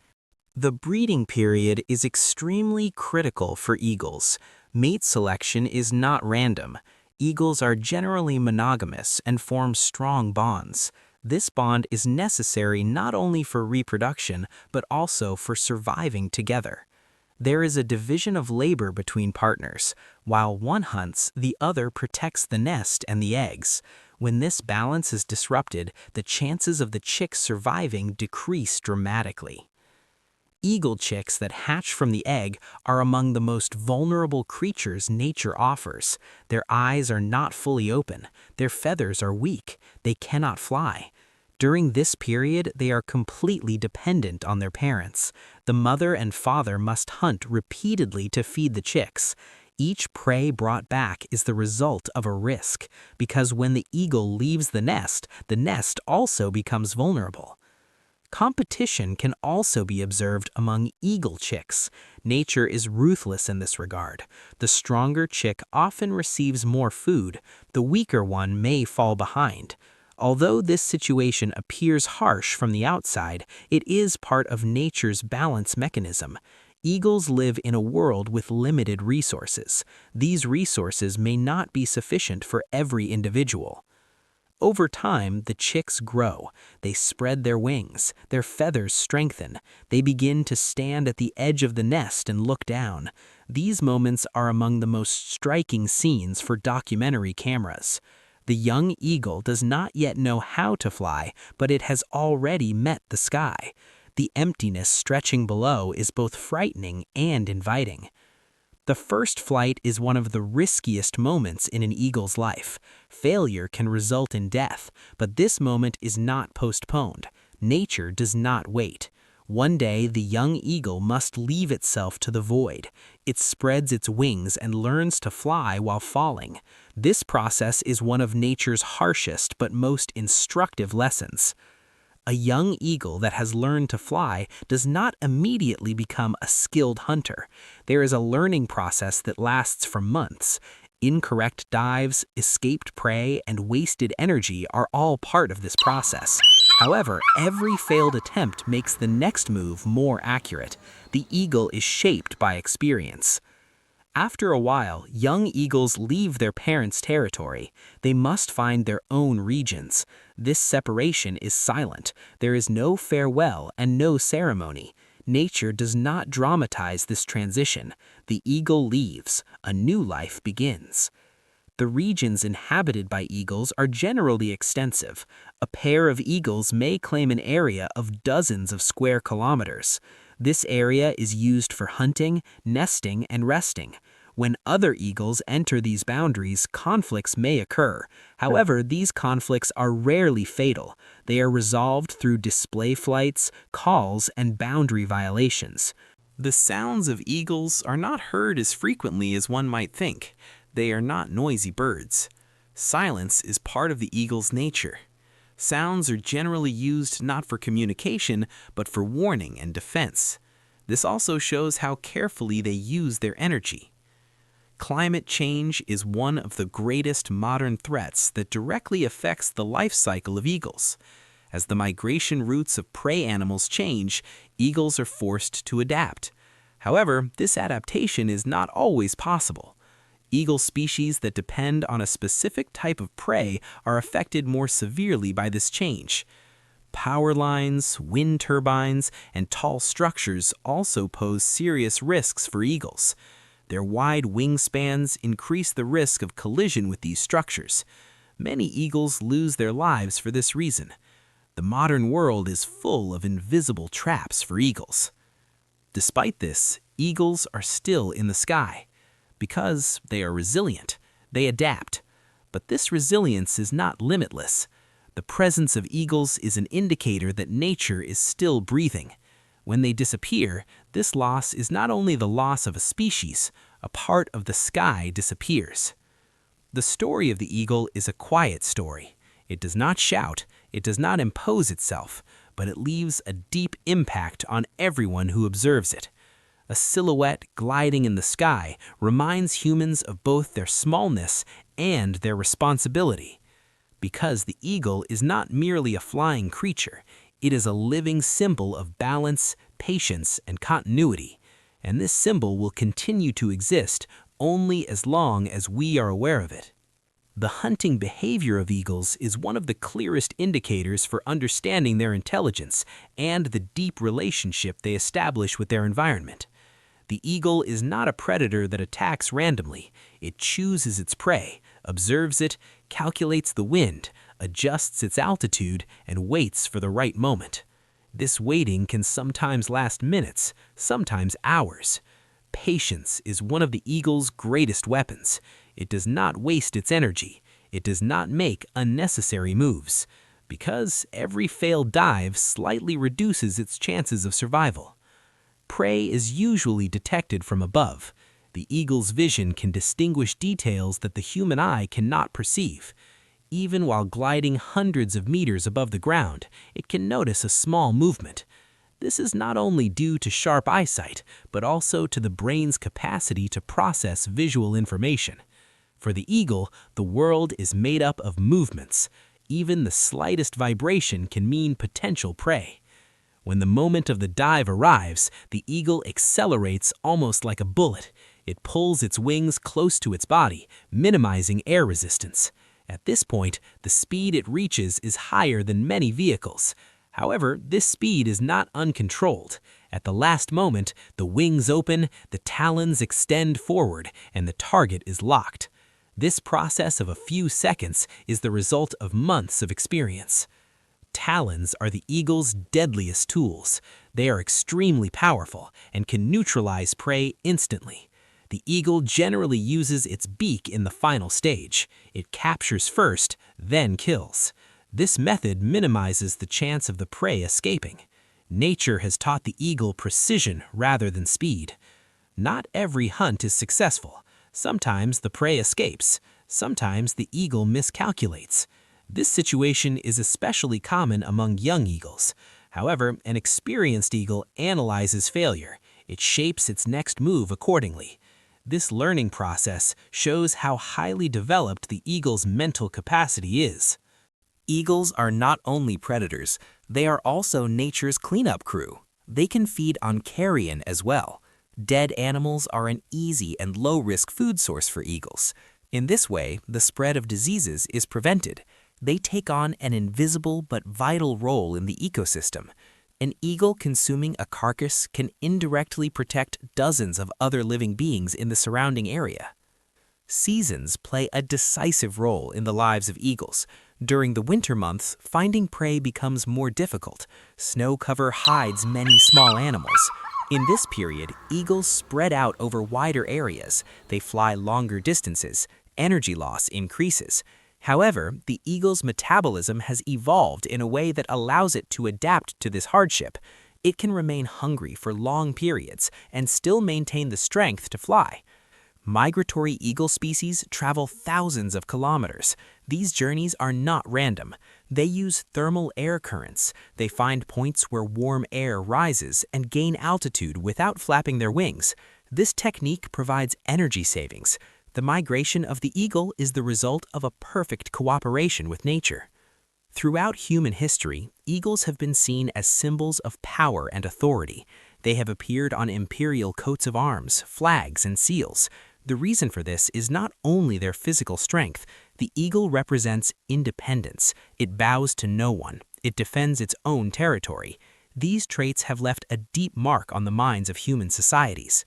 The breeding period is extremely critical for eagles. Mate selection is not random. Eagles are generally monogamous and form strong bonds. This bond is necessary not only for reproduction, but also for surviving together. There is a division of labor between partners. While one hunts, the other protects the nest and the eggs. When this balance is disrupted, the chances of the chicks surviving decrease dramatically. Eagle chicks that hatch from the egg are among the most vulnerable creatures nature offers. Their eyes are not fully open. Their feathers are weak. They cannot fly. During this period, they are completely dependent on their parents. The mother and father must hunt repeatedly to feed the chicks. Each prey brought back is the result of a risk, because when the eagle leaves the nest also becomes vulnerable. Competition can also be observed among eagle chicks. Nature is ruthless in this regard. The stronger chick often receives more food. The weaker one may fall behind. Although this situation appears harsh from the outside, it is part of nature's balance mechanism. Eagles live in a world with limited resources. These resources may not be sufficient for every individual. Over time, the chicks grow. They spread their wings. Their feathers strengthen. They begin to stand at the edge of the nest and look down. These moments are among the most striking scenes for documentary cameras. The young eagle does not yet know how to fly, but it has already met the sky. The emptiness stretching below is both frightening and inviting. The first flight is one of the riskiest moments in an eagle's life. Failure can result in death, but this moment is not postponed. Nature does not wait. One day, the young eagle must leave itself to the void. It spreads its wings and learns to fly while falling. This process is one of nature's harshest but most instructive lessons. A young eagle that has learned to fly does not immediately become a skilled hunter. There is a learning process that lasts for months. Incorrect dives, escaped prey, and wasted energy are all part of this process. However, every failed attempt makes the next move more accurate. The eagle is shaped by experience. After a while, young eagles leave their parents' territory. They must find their own regions. This separation is silent. There is no farewell and no ceremony. Nature does not dramatize this transition. The eagle leaves. A new life begins. The regions inhabited by eagles are generally extensive. A pair of eagles may claim an area of dozens of square kilometers. This area is used for hunting, nesting, and resting. When other eagles enter these boundaries, conflicts may occur. However, these conflicts are rarely fatal. They are resolved through display flights, calls, and boundary violations. The sounds of eagles are not heard as frequently as one might think. They are not noisy birds. Silence is part of the eagle's nature. Sounds are generally used not for communication, but for warning and defense. This also shows how carefully they use their energy. Climate change is one of the greatest modern threats that directly affects the life cycle of eagles. As the migration routes of prey animals change, eagles are forced to adapt. However, this adaptation is not always possible. Eagle species that depend on a specific type of prey are affected more severely by this change. Power lines, wind turbines, and tall structures also pose serious risks for eagles. Their wide wingspans increase the risk of collision with these structures. Many eagles lose their lives for this reason. The modern world is full of invisible traps for eagles. Despite this, eagles are still in the sky. Because they are resilient, they adapt. But this resilience is not limitless. The presence of eagles is an indicator that nature is still breathing. When they disappear, this loss is not only the loss of a species, a part of the sky disappears. The story of the eagle is a quiet story. It does not shout, it does not impose itself, but it leaves a deep impact on everyone who observes it. A silhouette gliding in the sky reminds humans of both their smallness and their responsibility. Because the eagle is not merely a flying creature, it is a living symbol of balance, patience, and continuity. And this symbol will continue to exist only as long as we are aware of it. The hunting behavior of eagles is one of the clearest indicators for understanding their intelligence and the deep relationship they establish with their environment. The eagle is not a predator that attacks randomly. It chooses its prey, observes it, calculates the wind, adjusts its altitude, and waits for the right moment. This waiting can sometimes last minutes, sometimes hours. Patience is one of the eagle's greatest weapons. It does not waste its energy. It does not make unnecessary moves. Because every failed dive slightly reduces its chances of survival. Prey is usually detected from above. The eagle's vision can distinguish details that the human eye cannot perceive. Even while gliding hundreds of meters above the ground, it can notice a small movement. This is not only due to sharp eyesight, but also to the brain's capacity to process visual information. For the eagle, the world is made up of movements. Even the slightest vibration can mean potential prey. When the moment of the dive arrives, the eagle accelerates almost like a bullet. It pulls its wings close to its body, minimizing air resistance. At this point, the speed it reaches is higher than many vehicles. However, this speed is not uncontrolled. At the last moment, the wings open, the talons extend forward, and the target is locked. This process of a few seconds is the result of months of experience. Talons are the eagle's deadliest tools. They are extremely powerful and can neutralize prey instantly. The eagle generally uses its beak in the final stage. It captures first, then kills. This method minimizes the chance of the prey escaping. Nature has taught the eagle precision rather than speed. Not every hunt is successful. Sometimes the prey escapes. Sometimes the eagle miscalculates. This situation is especially common among young eagles. However, an experienced eagle analyzes failure. It shapes its next move accordingly. This learning process shows how highly developed the eagle's mental capacity is. Eagles are not only predators, they are also nature's cleanup crew. They can feed on carrion as well. Dead animals are an easy and low-risk food source for eagles. In this way, the spread of diseases is prevented. They take on an invisible but vital role in the ecosystem. An eagle consuming a carcass can indirectly protect dozens of other living beings in the surrounding area. Seasons play a decisive role in the lives of eagles. During the winter months, finding prey becomes more difficult. Snow cover hides many small animals. In this period, eagles spread out over wider areas. They fly longer distances. Energy loss increases. However, the eagle's metabolism has evolved in a way that allows it to adapt to this hardship. It can remain hungry for long periods and still maintain the strength to fly. Migratory eagle species travel thousands of kilometers. These journeys are not random. They use thermal air currents. They find points where warm air rises and gain altitude without flapping their wings. This technique provides energy savings. The migration of the eagle is the result of a perfect cooperation with nature. Throughout human history, eagles have been seen as symbols of power and authority. They have appeared on imperial coats of arms, flags, and seals. The reason for this is not only their physical strength. The eagle represents independence. It bows to no one. It defends its own territory. These traits have left a deep mark on the minds of human societies.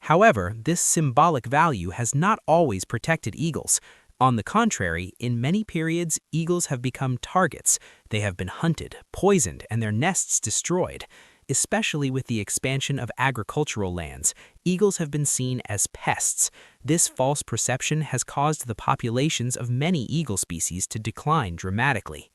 However, this symbolic value has not always protected eagles. On the contrary, in many periods, eagles have become targets. They have been hunted, poisoned, and their nests destroyed. Especially with the expansion of agricultural lands, eagles have been seen as pests. This false perception has caused the populations of many eagle species to decline dramatically.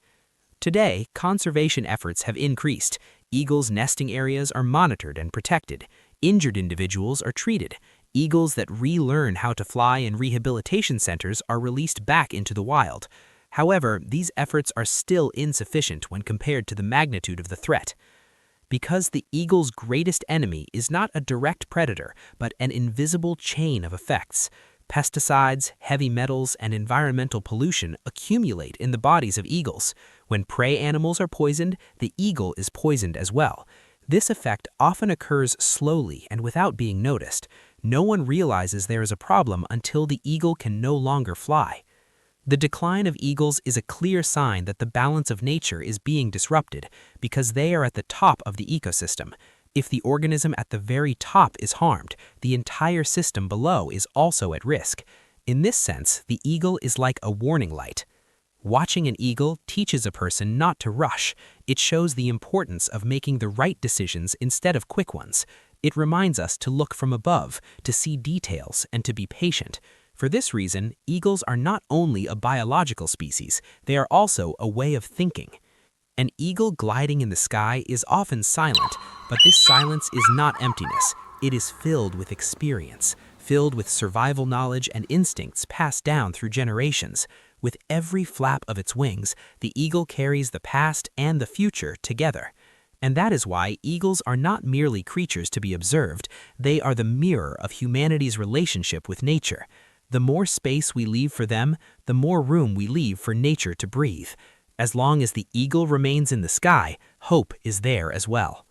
Today, conservation efforts have increased. Eagles' nesting areas are monitored and protected. Injured individuals are treated. Eagles that relearn how to fly in rehabilitation centers are released back into the wild. However, these efforts are still insufficient when compared to the magnitude of the threat. Because the eagle's greatest enemy is not a direct predator, but an invisible chain of effects. Pesticides, heavy metals, and environmental pollution accumulate in the bodies of eagles. When prey animals are poisoned, the eagle is poisoned as well. This effect often occurs slowly and without being noticed. No one realizes there is a problem until the eagle can no longer fly. The decline of eagles is a clear sign that the balance of nature is being disrupted because they are at the top of the ecosystem. If the organism at the very top is harmed, the entire system below is also at risk. In this sense, the eagle is like a warning light. Watching an eagle teaches a person not to rush. It shows the importance of making the right decisions instead of quick ones. It reminds us to look from above, to see details, and to be patient. For this reason, eagles are not only a biological species, they are also a way of thinking. An eagle gliding in the sky is often silent, but this silence is not emptiness. It is filled with experience, filled with survival knowledge and instincts passed down through generations. With every flap of its wings, the eagle carries the past and the future together. And that is why eagles are not merely creatures to be observed, they are the mirror of humanity's relationship with nature. The more space we leave for them, the more room we leave for nature to breathe. As long as the eagle remains in the sky, hope is there as well.